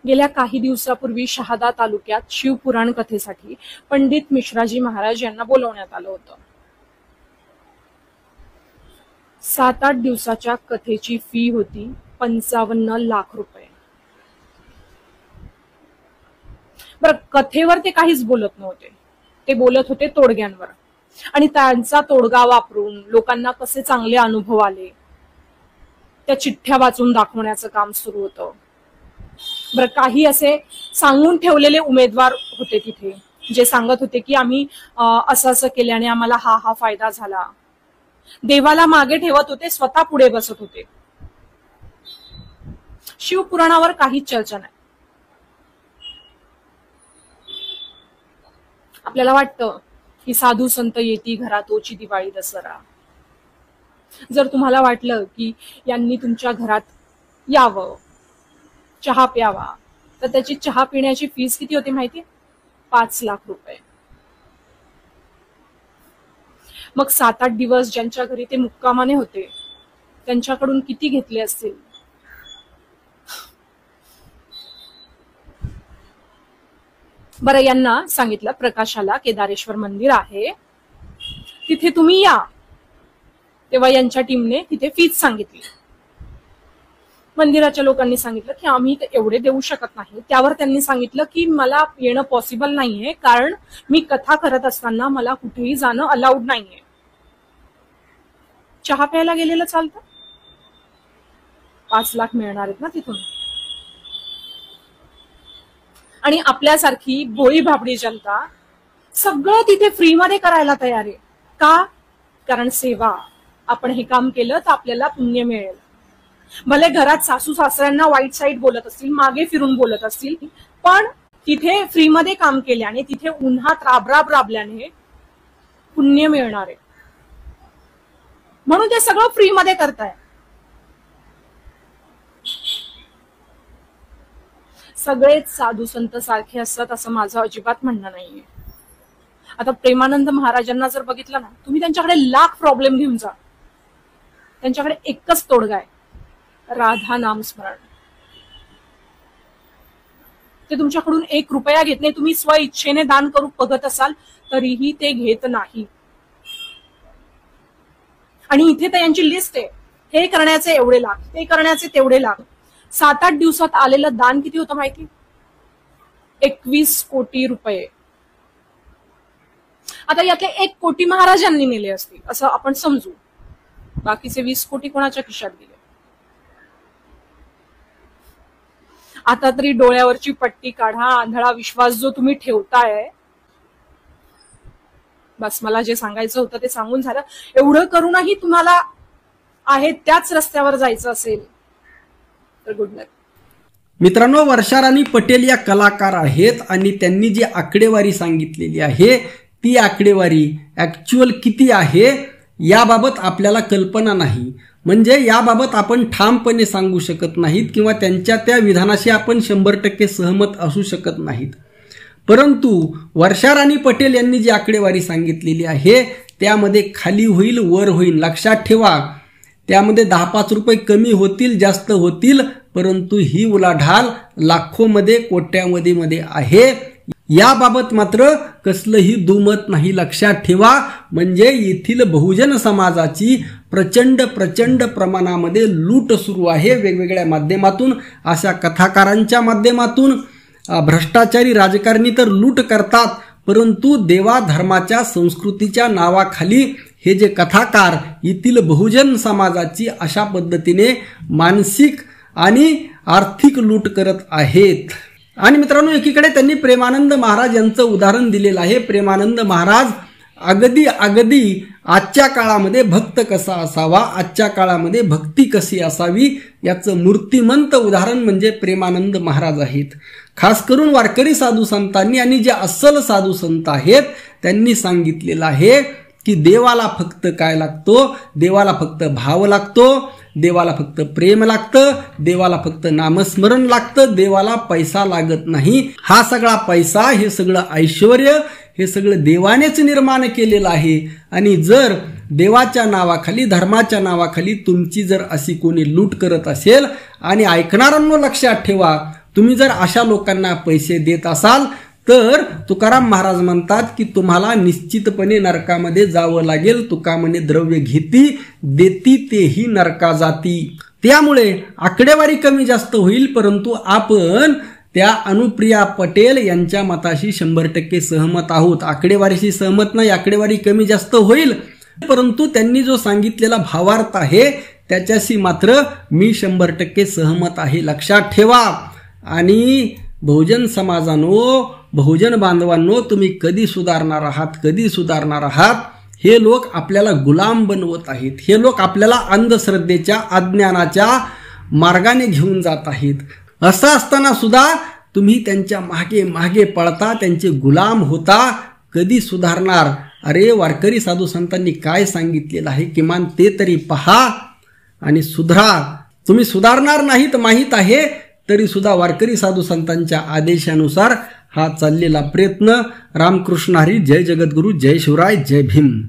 गेल्या काही दिवसापूर्वी शहादा तालुक्यात शिवपुराण कथेसाठी पंडित मिश्राजी महाराज यांना बोलवण्यात आलं होतं। 7-8 दिवसाच्या कथेची फी होती 55 लाख रुपये। बरं, कथेवर ते काहीच बोलत नव्हते, ते बोलत होते तोडग्यांवर, आणि त्यांचा तोडगा वापरून लोकांना कसे चांगले अनुभव आले त्या चिठ्ठ्या वाचून दाखवण्याचं काम सुरू होतं। बरं, काही असे सांगून ठेवलेले उमेदवार होते तिथे, जे सांगत होते की आम्ही असं असं केल्याने आम्हाला हा फायदा झाला। देवाला मागे ठेवत होते, स्वतः पुढे बसत होते। शिवपुराणावर काहीच चर्चा नाही। आपल्याला वाटतं की साधू संत येती घरातोची दिवाळी दसरा। जर तुम्हाला वाटलं की यांनी तुमच्या घरात यावं, चहा प्यावा, तर त्याची चहा पिण्याची फीस किती होती माहिती? 5 लाख रुपये। मग 7-8 दिवस ज्यांच्या घरी ते मुक्कामाने होते त्यांच्याकडून किती घेतले असतील? बरं, यांना सांगितलं प्रकाशाला केदारेश्वर मंदिर आहे, तिथे तुम्ही या। तेव्हा यांच्या टीमने तिथे फीस सांगितली। मंदिराच्या लोकांनी सांगितलं की आम्ही एवढे देऊ शकत नाही। त्यावर त्यांनी सांगितलं की मला येणं पॉसिबल नाहीये, कारण मी कथा करत असताना मला कुठेही जाणं अलाउड नाहीये। चहा प्यायला गेलेलं चालतं? 5 लाख मिळणार आहेत ना तिथून। आणि आपल्यासारखी भोळी भाबडी जनता सगळं तिथे फ्री मध्ये करायला तयार आहे। का? कारण सेवा, आपण हे काम केलं तर आपल्याला पुण्य मिळेल। भले घरात सासू सासऱ्यांना वाईट साईड बोलत असतील, मागे फिरून बोलत असतील, पण तिथे फ्री मध्ये काम केल्याने, तिथे उन्हात राबराब राबल्याने पुण्य मिळणार आहे, म्हणून ते सगळं फ्री मध्ये करताय। सगळेच साधू संत सारखे असतात असं माझं अजिबात म्हणणं नाहीये। आता प्रेमानंद महाराजांना जर बघितलं ना, तुम्ही त्यांच्याकडे लाख प्रॉब्लेम घेऊन जा, त्यांच्याकडे एकच तोडगा आहे, राधा नाम स्मरण। ते तुमच्याकडून 1 रुपया घेत नाही। तुम्ही स्व इच्छेने दान करू बघत असाल तरीही ते घेत नाही। आणि इथे तर यांची लिस्ट आहे, हे करण्याचे एवढे लाख, ते करण्याचे तेवढे लाख। 7-8 दिवसात आलेलं दान किती होतं माहिती? 21 कोटी रुपये। आता यातले 1 कोटी महाराजांनी नेले असतील असं आपण समजू, बाकीचे 20 कोटी कोणाच्या खिशात गेले? आता तरी डोळ्यावरची पट्टी काढा। आंधळा विश्वास जो तुम्ही ठेवताय, बस मला जे सांगायचं होतं ते सांगून झालं। एवढं करूनही तुम्हाला आहे त्याच रस्त्यावर जायचं असेल तर गुड लक। मित्रांनो, वर्षा राणी पटेल या कलाकार आहेत आणि त्यांनी जी आकडेवारी सांगितलेली आहे ती आकडेवारी ऍक्च्युअल किती आहे याबाबत आपल्याला कल्पना नाही। म्हणजे याबाबत आपण ठामपणे सांगू शकत नाहीत किंवा त्यांच्या त्या विधानाशी आपण 100% सहमत असू शकत नाहीत। परंतु वर्षा राणी पटेल यांनी जी आकडेवारी सांगितलेली आहे त्यामध्ये खाली होईल वर होईल, लक्षात ठेवा। त्यामध्ये 10-5 रुपये कमी होतील, जास्त होतील, परंतु ही उलाढाल लाखोमध्ये कोट्यामध्ये आहे। याबाबत मात्र कसलंही दुमत नाही, लक्षात ठेवा। म्हणजे येथील बहुजन समाजाची प्रचंड प्रमाणामध्ये लूट सुरू आहे वेगवेगळ्या माध्यमातून, अशा कथाकारांच्या माध्यमातून। भ्रष्टाचारी राजकारणी तर लूट करतात, परंतु देवा धर्माच्या संस्कृतीच्या नावाखाली हे जे कथाकार येथील बहुजन समाजाची अशा पद्धतीने मानसिक आणि आर्थिक लूट करत आहेत। आणि मित्रांनो, एकीकडे त्यांनी प्रेमानंद महाराज यांचं उदाहरण दिलेलं आहे। प्रेमानंद महाराज अगदी आजच्या काळामध्ये भक्त कसा असावा, आजच्या काळामध्ये भक्ती कशी असावी याचं मूर्तिमंत उदाहरण म्हणजे प्रेमानंद महाराज आहेत। खास करून वारकरी साधू संतांनी आणि जे अस्सल साधू संत आहेत त्यांनी सांगितलेलं आहे की देवाला फक्त काय लागतो? देवाला फक्त भाव लागतो, देवाला फक्त प्रेम लागतं, देवाला फक्त नामस्मरण लागतं, देवाला पैसा लागत नाही। हा सगळा पैसा, हे सगळं ऐश्वर्य, हे सगळं देवानेच निर्माण केलेलं आहे। आणि जर देवाच्या नावाखाली, धर्माच्या नावाखाली तुमची जर अशी कोणी लूट करत असेल, आणि ऐकणाऱ्यांनो लक्षात ठेवा, तुम्ही जर अशा लोकांना पैसे देत असाल तर तुकाराम महाराज म्हणतात की तुम्हाला निश्चितपणे नरकामध्ये जावं लागेल. तुका म्हणे द्रव्य घेती देती तेही नरका जाती. त्यामुळे आकडेवारी कमी जास्त होईल, परंतु आपण त्या अनुप्रिया पटेल यांच्या मताशी 100% सहमत आहोत. आकडेवारीशी सहमत नाही, आकडेवारी कमी जास्त होईल, परंतु त्यांनी जो सांगितलेला भावार्थ आहे त्याच्याशी मात्र मी 100% सहमत आहे. लक्षात ठेवा. आणि बहुजन समाजानो, बहुजन बांधवांनो, तुम्ही कधी सुधारणार आहात, कधी सुधारणार आहात? हे लोक आपल्याला गुलाम बनवत आहेत. हे लोक आपल्याला अंधश्रद्धेच्या, अज्ञानाच्या मार्गाने घेऊन जात आहेत. असं असताना सुद्धा तुम्ही त्यांच्या मागे मागे पळता, त्यांचे गुलाम होता. कधी सुधारणार? अरे वारकरी साधू संतांनी काय सांगितलेलं आहे किमान ते तरी पहा आणि सुधरा. तुम्ही सुधारणार नाहीत माहीत आहे, तरी सुद्धा वारकरी साधू संतांच्या आदेशानुसार हा चाललेला प्रयत्न. रामकृष्ण हरी. जय जगद्गुरु. जय शिवराय. जय भीम.